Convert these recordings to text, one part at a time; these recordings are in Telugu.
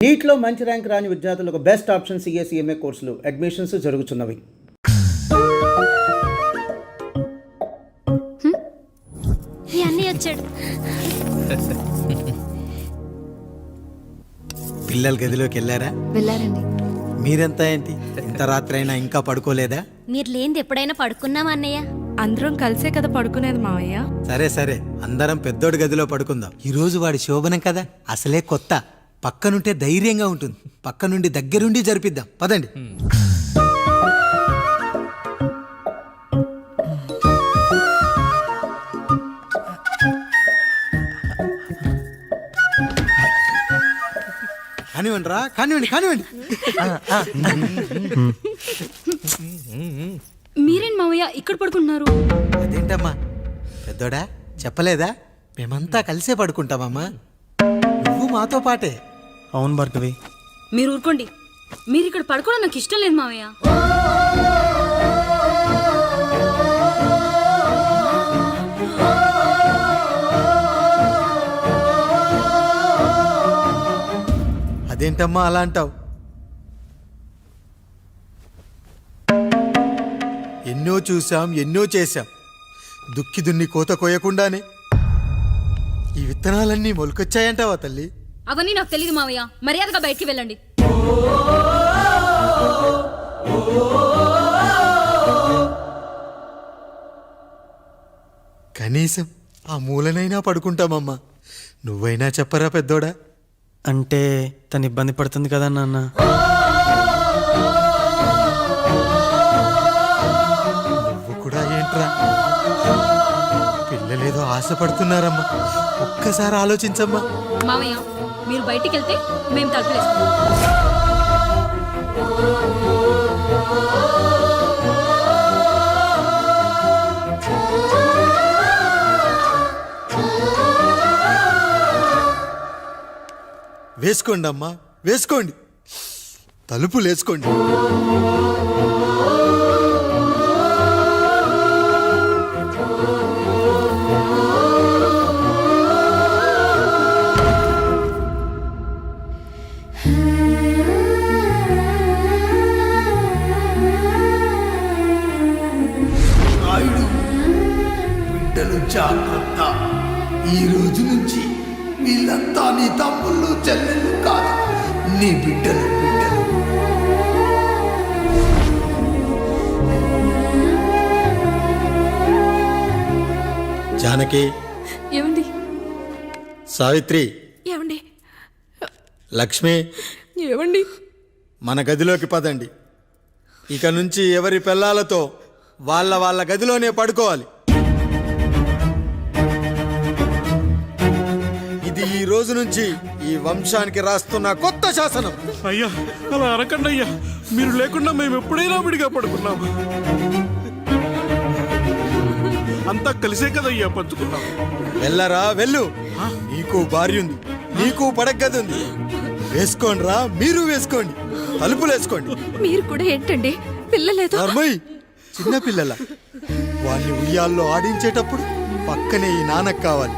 నీట్లో మంచి ర్యాంక్ రాని విద్యార్థులకు బెస్ట్ ఆప్షన్ సిఎస్ఈఎంఏ కోర్సులు అడ్మిషన్స్ జరుగుతున్నవి. పిల్లల గదిలోకి వెళ్ళారా? వెళ్ళారండి. మీరెంత ఏంటి ఇంత రాత్రి అయినా ఇంకా పడుకోలేదా? మీరు లేనిది ఎప్పుడైనా పడుకున్నామా అన్నయ్య? అందరం కలిసే కదా పడుకునేది మావయ్య. సరే సరే, అందరం పెద్దోడి గదిలో పడుకుందాం. ఈ రోజు వాడి శోభనం కదా, అసలే కొత్త. పక్కనుంటే ధైర్యంగా ఉంటుంది. పక్క నుండి దగ్గరుండి జరిపిద్దాం, పదండి. కానివ్వండి రా, కానివ్వండి కానివ్వండి. మీరేంటి మావయ్య ఇక్కడ పడుకుంటున్నారు? అదేంటమ్మా పెద్దోడా, చెప్పలేదా? మేమంతా కలిసే పడుకుంటామమ్మా. నువ్వు మాతో పాటే. అవును భార్గవి. మీరు ఊరుకోండి. మీరు ఇక్కడ పడుకోవడం నాకు ఇష్టం లేదు మావయ్య. అదేంటమ్మా అలా అంటావు? ఎన్నో చూసాం, ఎన్నో చేశాం. దుక్కి దున్ని కోత కోయకుండానే ఈ విత్తనాలన్నీ మొలకొచ్చాయంటావా తల్లి? అవన్నీ నాకు తెలియదు మావయ్య. మర్యాదగా బయటికి వెళ్ళండి. కనీసం ఆ మూలనైనా పడుకుంటామమ్మా. నువ్వైనా చెప్పరా పెద్దోడా? అంటే తను ఇబ్బంది పడుతుంది కదా నాన్న. నువ్వు కూడా ఏంట్రా, పిల్లలేదో ఆశపడుతున్నారమ్మా. ఒక్కసారి ఆలోచించమ్మా. మావయ్య మీరు బయటికి వెళ్తే మేము తలుపులేస్తాం. వేసుకోండి అమ్మా, వేసుకోండి. తలుపులు వేసుకోండి. బిడ్డలు జాగ్రత్త. ఈ రోజు నుంచి వీళ్ళంతా నీ తమ్ముళ్ళు చెల్లెళ్ళు కాదు, నీ బిడ్డలు. జానకి, ఏమండి? సావిత్రి, ఏమండి? లక్ష్మి, ఏమండి? మన గదిలోకి పదండి. ఇక నుంచి ఎవరి పిల్లలతో వాళ్ళ గదిలోనే పడుకోవాలి. ఇది ఈ రోజు నుంచి ఈ వంశానికి రాస్తున్న కొత్త శాసనం. అయ్యా అలా అనకండి అయ్యా. మీరు లేకుండా మేము ఎప్పుడైనా విడిగా పడుకున్నాం. అంతా కలిసే కదయ్యా పంచుకున్నాం. వెళ్ళరా వెళ్ళు. నీకు భార్య ఉంది, నీకు పడగది ఉంది. వేసుకోండి రా, మీరు వేసుకోండి. తలుపులు వేసుకోండి. మీరు కూడా ఏంటండి పిల్లలేదు? నర్మయ్, చిన్న పిల్లల వాళ్ళని ఉయ్యాల్లో ఆడించేటప్పుడు పక్కనే ఈ నాన్న కావాలి.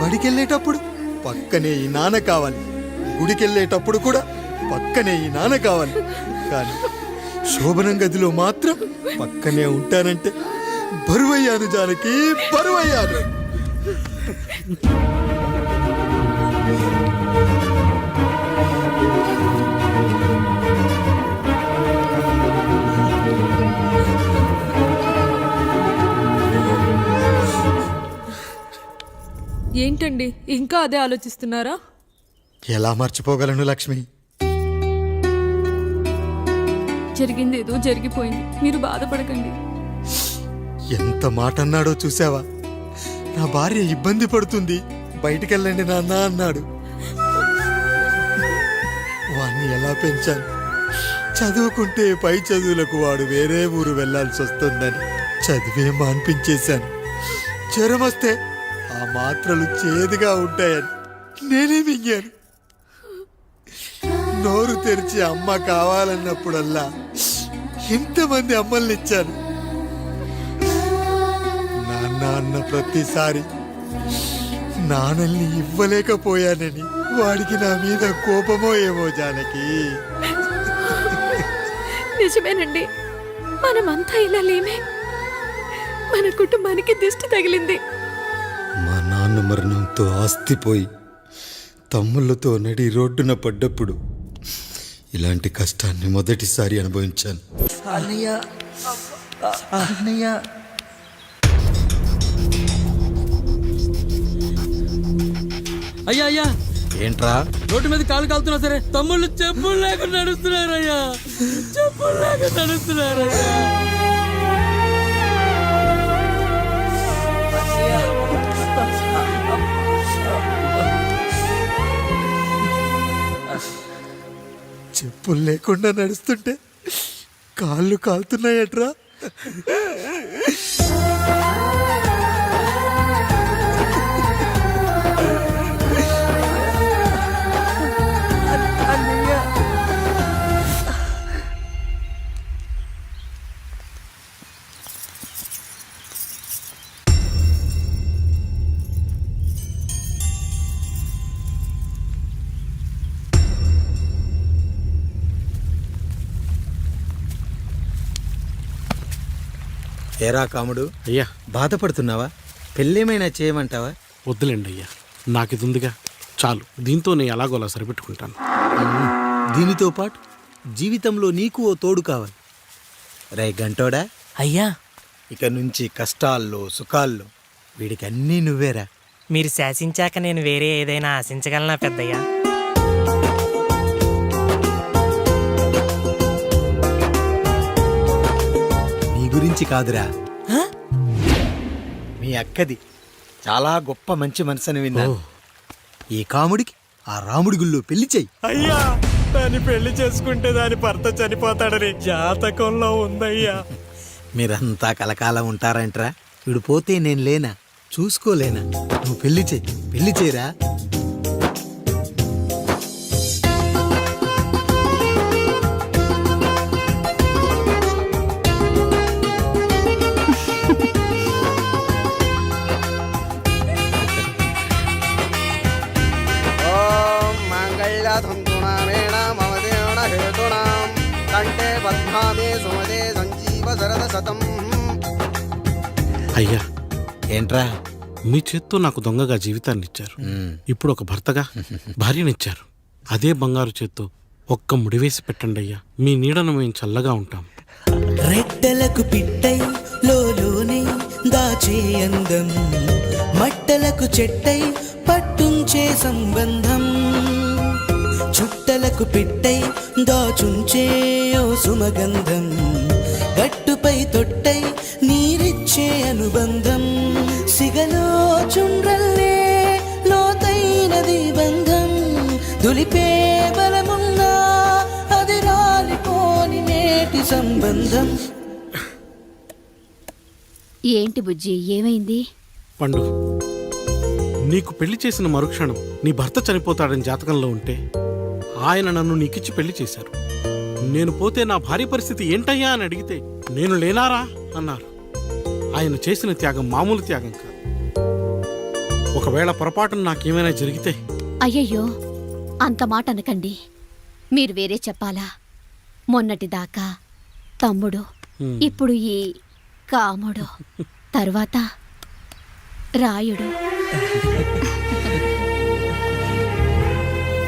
బడికెళ్ళేటప్పుడు పక్కనే ఈ నాన్న కావాలి. గుడికెళ్ళేటప్పుడు కూడా పక్కనే ఈ నాన్న కావాలి. కానీ శోభనం గదిలో మాత్రం పక్కనే ఉంటానంటే బరువయ్యాను జానకి, బరువయ్యాను. ఏంటండి ఇంకా అదే ఆలోచిస్తున్నారా? ఎలా మర్చిపోగలను లక్ష్మి? జరిగింది ఏదో జరిగిపోయింది. మీరు బాధపడకండి. ఎంత మాట అన్నాడో చూసావా? నా భార్య ఇబ్బంది పడుతుంది, బయటికెళ్ళండి నాన్న అన్నాడు. వాణ్ణి ఎలా పెంచాను? చదువుకుంటే పై చదువులకు వాడు వేరే ఊరు వెళ్లాల్సి వస్తుందని చదివే మాన్పించేశాను. జ్వరం వస్తే ఆ మాత్రలు చేదుగా ఉంటాయని నేనే మింగాను. నోరు తెరిచి అమ్మ కావాలన్నప్పుడల్లా ఎంతమంది అమ్మల్ని ఇచ్చాను. నాన్న అన్న ప్రతిసారి నాన్నల్ని ఇవ్వలేకపోయానని వాడికి నా మీద కోపమో ఏమో జానకి. నిజమేనండి, మనమంతా ఇలా లేమే. మన కుటుంబానికి దిష్టి తగిలింది. మా నాన్న మరణంతో ఆస్తిపోయి తమ్ముళ్ళతో నడి రోడ్డున పడ్డప్పుడు ఇలాంటి కష్టాన్ని మొదటిసారి అనుభవించాను. అన్నయ్య అన్నయ్య అయ్యా అయ్యా, ఏంట్రా? రోడ్డు మీద కాలు కాలుతున్నా సరే తమ్ముళ్ళు చెప్పులు లేకుండా నడుస్తున్నారయ్యా, చెప్పులు లేకుండా నడుస్తున్నారయ్యా. చెప్పులు లేకుండా నడుస్తుంటే కాళ్ళు కాలుతున్నాయట్రా. ఏరా కాముడు, అయ్యా బాధపడుతున్నావా? పెళ్ళేమైనా చేయమంటావా? వద్దులేండి అయ్యా, నాకు ఇది ఉందిగా చాలు, దీంతో నేను ఎలాగోలా సరిపెట్టుకుంటాను. దీనితో పాటు జీవితంలో నీకు ఓ తోడు కావాలి. రే గంటోడా, అయ్యా, ఇక నుంచి కష్టాల్లో సుఖాల్లో వీడికి అన్నీ నువ్వేరా. మీరు శాసించాక నేను వేరే ఏదైనా ఆశించగలనా పెద్దయ్యా? నీ గురించి కాదురా, మీ అక్కది చాలా గొప్ప మంచి మనసని విన్నాను. ఈ కాముడికి ఆ రాముడి గుళ్ళో పెళ్లి చెయ్యి. అయ్యా, దాన్ని పెళ్లి చేసుకుంటే దాని భర్త చనిపోతాడని జాతకంలో ఉందయ్యా. మీరంతా కలకాలం ఉంటారంట్రా. వీడు పోతే నేను లేనా, చూసుకోలేనా? నువ్వు పెళ్లి చెయ్యి, పెళ్లి చేయరా. అయ్యా, ఏంట్రా? మీ చేత్తో నాకు దొంగగా జీవితాన్ని ఇచ్చారు, ఇప్పుడు ఒక భర్తగా భార్యనిచ్చారు. అదే బంగారు చేత్తో ఒక్క ముడివేసి పెట్టండి అయ్యా, మీ నీడను మేము చల్లగా ఉంటాం. రెట్టలకు పిట్టై లోలోనే దాచే అందం, మట్టలకు చెట్టై పట్టుంచే సంబంధం, చుట్టలకు పిట్టై దాచుంచే ఓ సుమగంధం, గట్టుపై తొట్టై నీరిచ్చే అనుబంధం, సిగలో చుండ్రల్లే లోతైనది బంధం, దులిపే బలమున్నా అది రాలిపోని నేటి సంబంధం. ఏంటి బుజ్జి, ఏమైంది? పండు, నీకు పెళ్లి చేసిన మరుక్షణం నీ భర్త చనిపోతాడని జాతకంలో ఉంటే ఆయన నన్ను నీకిచ్చి పెళ్లి చేశారు. నేను పోతే నా భార్య పరిస్థితి ఏంటయ్యా అని అడిగితే నేను లేనారా అన్నారు. ఆయన చేసిన త్యాగం మామూలు త్యాగం కాదు. ఒకవేళ పొరపాటున నాకేమైనా జరిగితే? అయ్యయ్యో, అంత మాట అనకండి. మీరు వేరే చెప్పాలా? మొన్నటిదాకా తమ్ముడు, ఇప్పుడు ఈ కాముడు, తర్వాత రాయుడు.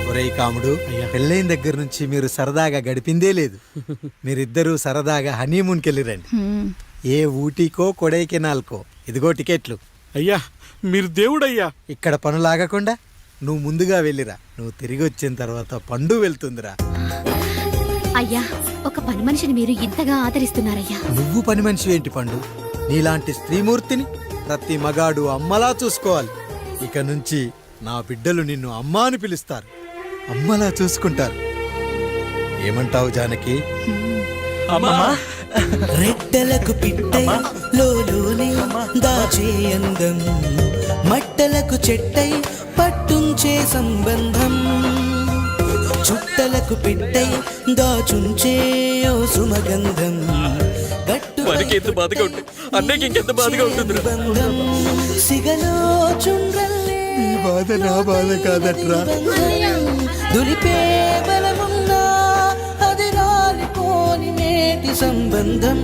ఒరేయ్ కాముడు, పెళ్ళైన దగ్గర నుంచి మీరు సరదాగా గడిపిందే లేదు. మీరిద్దరూ సరదాగా హనీమూన్కి వెళ్ళిరండి. ఏ ఊటీకో కొడైకెనాల్కో. ఇదిగో టికెట్లు. అయ్యా, మీరు దేవుడయ్యా. ఇక్కడ పనులాగకుండా నువ్వు ముందుగా వెళ్ళిరా. నువ్వు తిరిగి వచ్చిన తర్వాత పండు వెళ్తుందిరా. అయ్యా, ఒక పని మనిషిని మీరు ఇంతగా ఆదరిస్తున్నారయ్యా. నువ్వు పని మనిషి ఏంటి పండు? నీలాంటి స్త్రీమూర్తిని ప్రతి మగాడు అమ్మలా చూసుకోవాలి. ఇక నుంచి నా బిడ్డలు నిన్ను అమ్మా అని పిలుస్తారు, అమ్మలా చూసుకుంటారు. ఏమంటావు జానకి? రెట్టలకు పిట్టై లోలోనే దాచే అందం, మట్టలకు చెట్టై పట్టుంచే సంబంధం, చుట్టలకు పిట్టై దాచుంచే ఓ సుమగంధం, ఎంత బాధగా ఉంటుంది అన్నకి ఇంకెంత బాధగా ఉంటుంది. సిగలో చుండ్రల్లే బాధ నా బాధ కాదట్రా. దులిపే బలమున్నా అది రాలిపోని నేటి సంబంధం.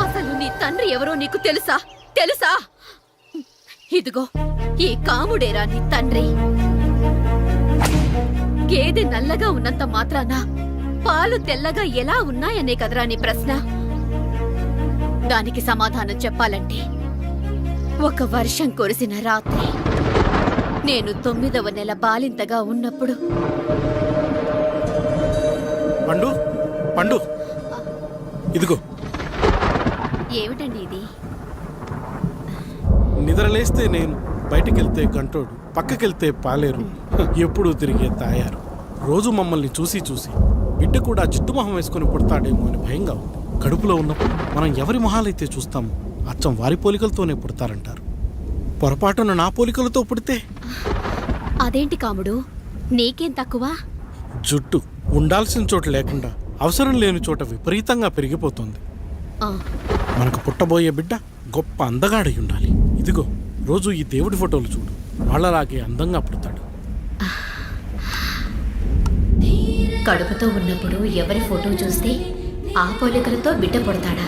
అసలు నీ తండ్రి ఎవరో నీకు తెలుసా? తెలుసా? ఇదిగో ఈ కాముడేరా నీ తండ్రి. గేదె నల్లగా ఉన్నంత మాత్రాన పాలు తెల్లగా ఎలా ఉన్నాయనే కదరా నీ ప్రశ్న. దానికి సమాధానం చెప్పాలంటే ఒక వర్షం కురిసిన రాత్రి నేను 9వ నెల బాలింతగా ఉన్నప్పుడు. పండు పండు ఇదిగో ఏమిటండి ఇది? నిద్రలేస్తే నేను, బయటికెళ్తే కంటోడు, పక్కకెళ్తే పాలేరు, ఎప్పుడూ తిరిగే తాయారు. రోజు మమ్మల్ని చూసి చూసి బిడ్డ కూడా జిడ్డు మొహం వేసుకుని పుడతాడేమో అని భయంగా ఉంది. కడుపులో ఉన్నప్పుడు మనం ఎవరి మొహాలైతే చూస్తామో అచ్చం వారి పోలికలతోనే పుడతారంటారు. పొరపాటున నా పోలికలతో పుడితే? అదేంటి కాముడు, నీకేం తక్కువ? జుట్టు ఉండాల్సిన చోట లేకుండా అవసరం లేని చోట విపరీతంగా పెరిగిపోతుంది. ఆ, మనకు పుట్టబోయే బిడ్డ గొప్ప అందగాడై ఉండాలి. ఇదిగో రోజు ఈ దేవుడి ఫోటోలు చూడు, వాళ్ళలాగే అందంగా పుడతాడు. కడుపుతో ఉన్నప్పుడు ఎవరి ఫోటో చూస్తే ఆ పోలికలతో బిడ్డ పుడతాడా?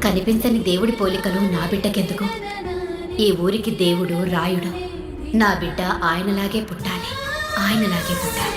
కనిపించని దేవుడి పోలికలు నా బిడ్డకెందుకు? ఈ ఊరికి దేవుడు రాయుడు. నా బిడ్డ ఆయనలాగే పుట్టాలి, ఆయనలాగే పుట్టాలి.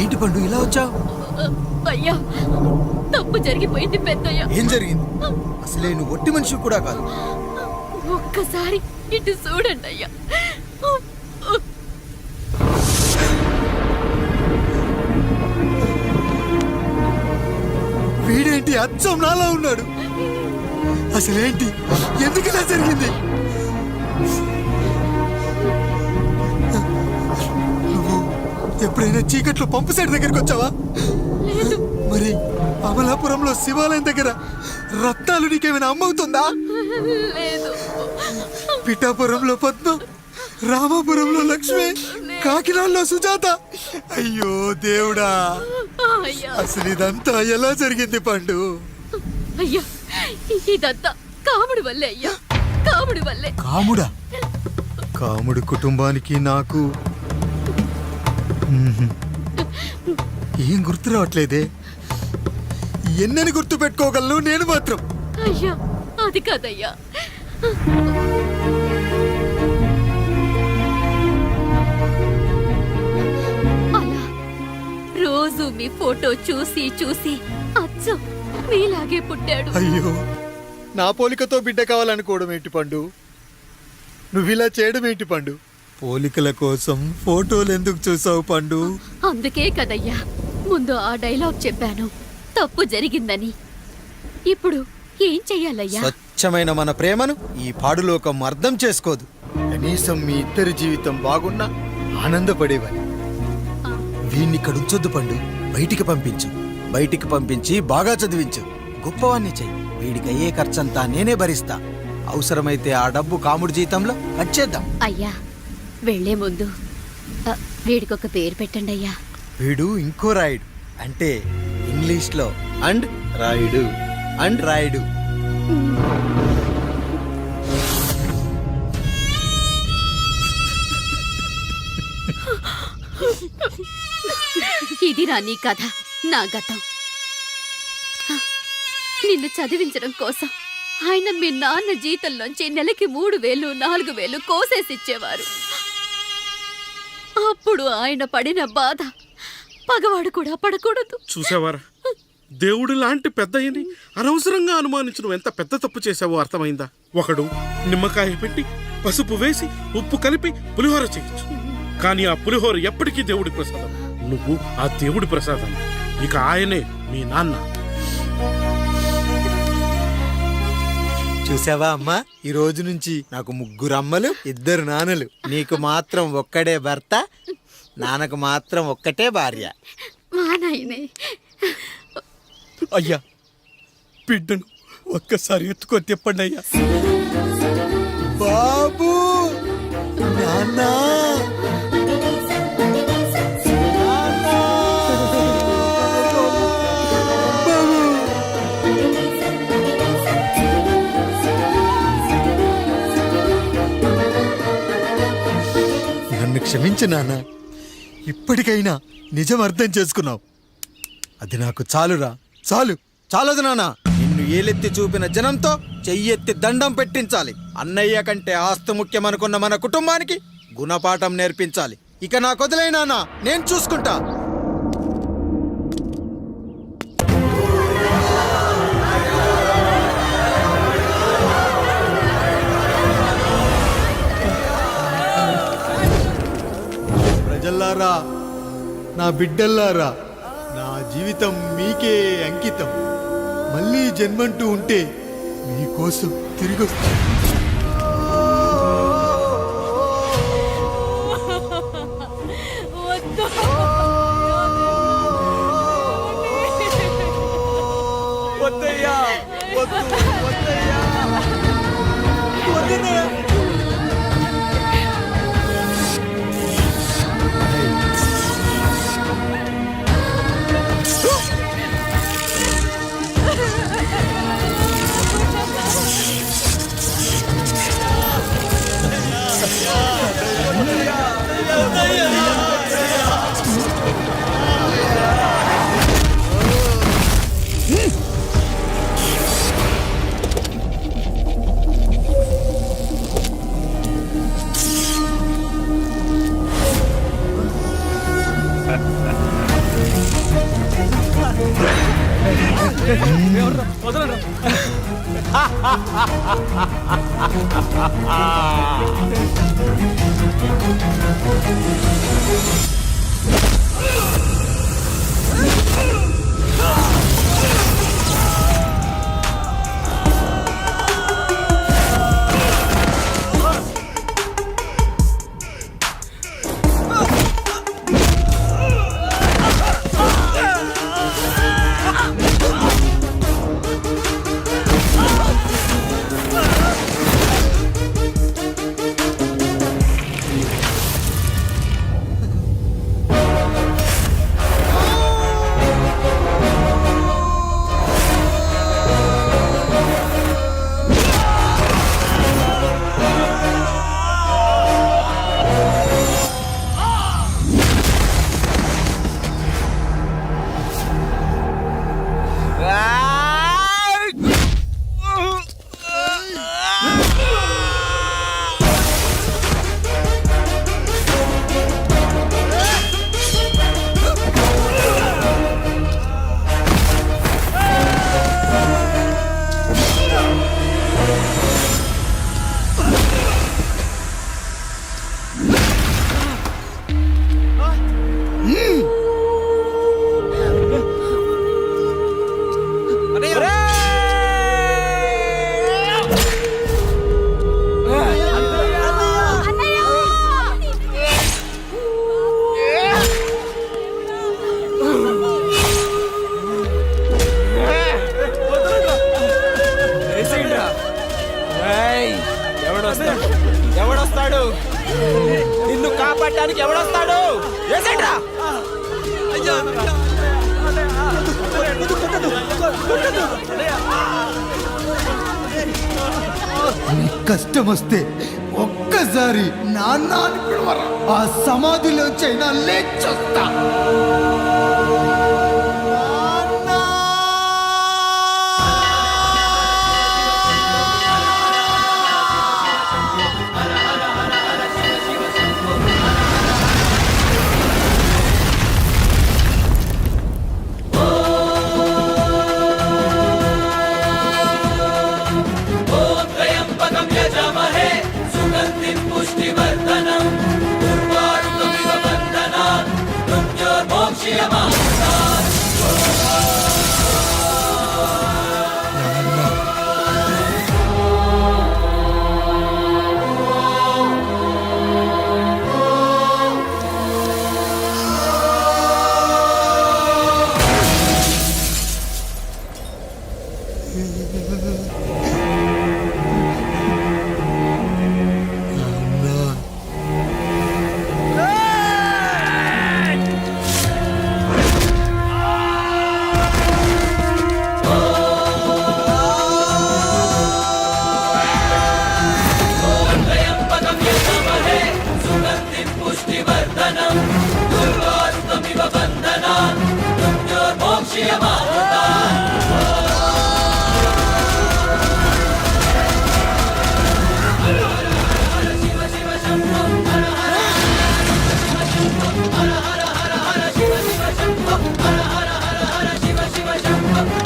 ఏంటి పండు ఇలా వచ్చావు? అయ్యా, తప్పు జరిగిపోయింది పెద్దయ్యా. ఏం జరిగింది? అసలే నువ్వు ఒట్టి మనిషి కూడా కాదు. ఒక్కసారి ఇటు చూడండి అయ్యా. వీడేంటి అచ్చం నాలా ఉన్నాడు? అసలేంటి, ఎందుకు ఇలా జరిగింది? నువ్వు ఎప్పుడైనా చీకట్లో పంపు సైడ్ దగ్గరికి వచ్చావా? మరి అమలాపురంలో శివాలయం దగ్గర రత్నాలు నీకేమైనా అమ్మవుతుందా? పిఠాపురంలో పద్మం, రామాపురంలో లక్ష్మి, కాకినాడలో సుజాత. అయ్యో దేవుడా, అసలు ఇదంతా ఎలా జరిగింది పండు? అయ్యా, ఇదంతా కాముడి వల్లే అయ్యా, కాముడి వల్లే. కాముడా? కాముడి కుటుంబానికి నాకు ఏం గుర్తు రావట్లేదే. ఎన్నని గుర్తు పెట్టుకోగలను నేను మాత్రం. అయ్యా, అది కాదయ్యా. అలా రోజు మీ ఫోటో చూసి చూసి అచ్చం మీలాగే పుట్టాడు. అయ్యో, నా పోలికతో బిడ్డ కావాలనుకోవడం ఏంటి పండు? నువ్విలా చేయడం ఏంటి పండు? పోలికల కోసం ఫోటోలు ఎందుకు చూసావు పండు? అందుకే కదయ్యా ముందు ఆ డైలాగ్ చెప్పాను, తప్పు జరిగిందని. ఇప్పుడు ఏం చెయ్యాలయ్యా? స్వచ్ఛమైన మన ప్రేమను ఈ పాడులోకం అర్థం చేసుకోదు. కనీసం మీ ఇద్దరి జీవితం బాగున్నా ఆనందపడేవాడి. వీణ్ణి ఇక్కడ ఉంచొద్దు పండు, బయటికి పంపించు. బయటికి పంపించి బాగా చదివించు, గొప్పవాణ్ణి చెయ్యి. వీడికి అయ్యే ఖర్చంతా నేనే భరిస్తా. అవసరమైతే ఆ డబ్బు కాముడి జీతంలో కట్ చేద్దాం. అయ్యా వెళ్లే ముందు వీడికొక పేరు పెట్టండి అయ్యా. వీడు ఇంకో రాయుడు, అంటే ఇంగ్లీష్లో అండ్ రాయుడు అండ్ రాయుడు. ఇది రా నీ కథ, నా గతం. నిన్ను చదివించడం కోసం ఆయన మీ నాన్న జీతంలోంచి నెలకి 3,000 4,000 కోసేసిచ్చేవారు. అప్పుడు ఆయన పడిన బాధ పగవాడు కూడా పడకూడదు. చూసావారా, దేవుడు లాంటి పెద్దయ్యని అనవసరంగా అనుమానించి నువ్వు ఎంత పెద్ద తప్పు చేసావో అర్థమైందా? ఒకడు నిమ్మకాయ పెట్టి పసుపు వేసి ఉప్పు కలిపి పులిహోర చేయొచ్చు, కానీ ఆ పులిహోర ఎప్పటికీ దేవుడి ప్రసాదం. నువ్వు ఆ దేవుడి ప్రసాదం. ఇక ఆయనే మీ నాన్న. చూసావా అమ్మా, ఈ రోజు నుంచి నాకు 3 అమ్మలు 2 నాన్నలు. నీకు మాత్రం ఒక్కడే భర్త, నాన్నకు మాత్రం ఒక్కటే భార్య. మా నాయనే. అయ్యా, బిడ్డను ఒక్కసారి ఎత్తుకొని తిప్పండి అయ్యా. బాబు, నాన్న, నన్ను క్షమించు నాన్న. ఇప్పటికైనా నిజం అర్థం చేసుకున్నావు. అది నాకు చాలురా, చాలు. చాలదు నాన్న. నిన్ను ఏలెత్తి చూపిన జనంతో చెయ్యెత్తి దండం పెట్టించాలి. అన్నయ్య కంటే ఆస్తి ముఖ్యమనుకున్న మన కుటుంబానికి గుణపాఠం నేర్పించాలి. ఇక నాకు వదిలే నాన్న, నేను చూసుకుంటా. ప్రజల్లారా, నా బిడ్డల్లారా, నా జీవితం మీకే అంకితం. మళ్ళీ జన్మంటూ ఉంటే మీకోసం తిరిగి వస్తా. వద్దయ్యా, వద్దు, వద్దయ్యా, వద్దయ్యా. ఎవడొస్తాడు నిన్ను కాపాడటానికి? ఎవడొస్తాడు? ఏసేట్రా కష్టం వస్తే ఒక్కసారి నాన్న అని పిలవరా, ఆ సమాధిలోంచైనా లేచొస్తా.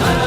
హర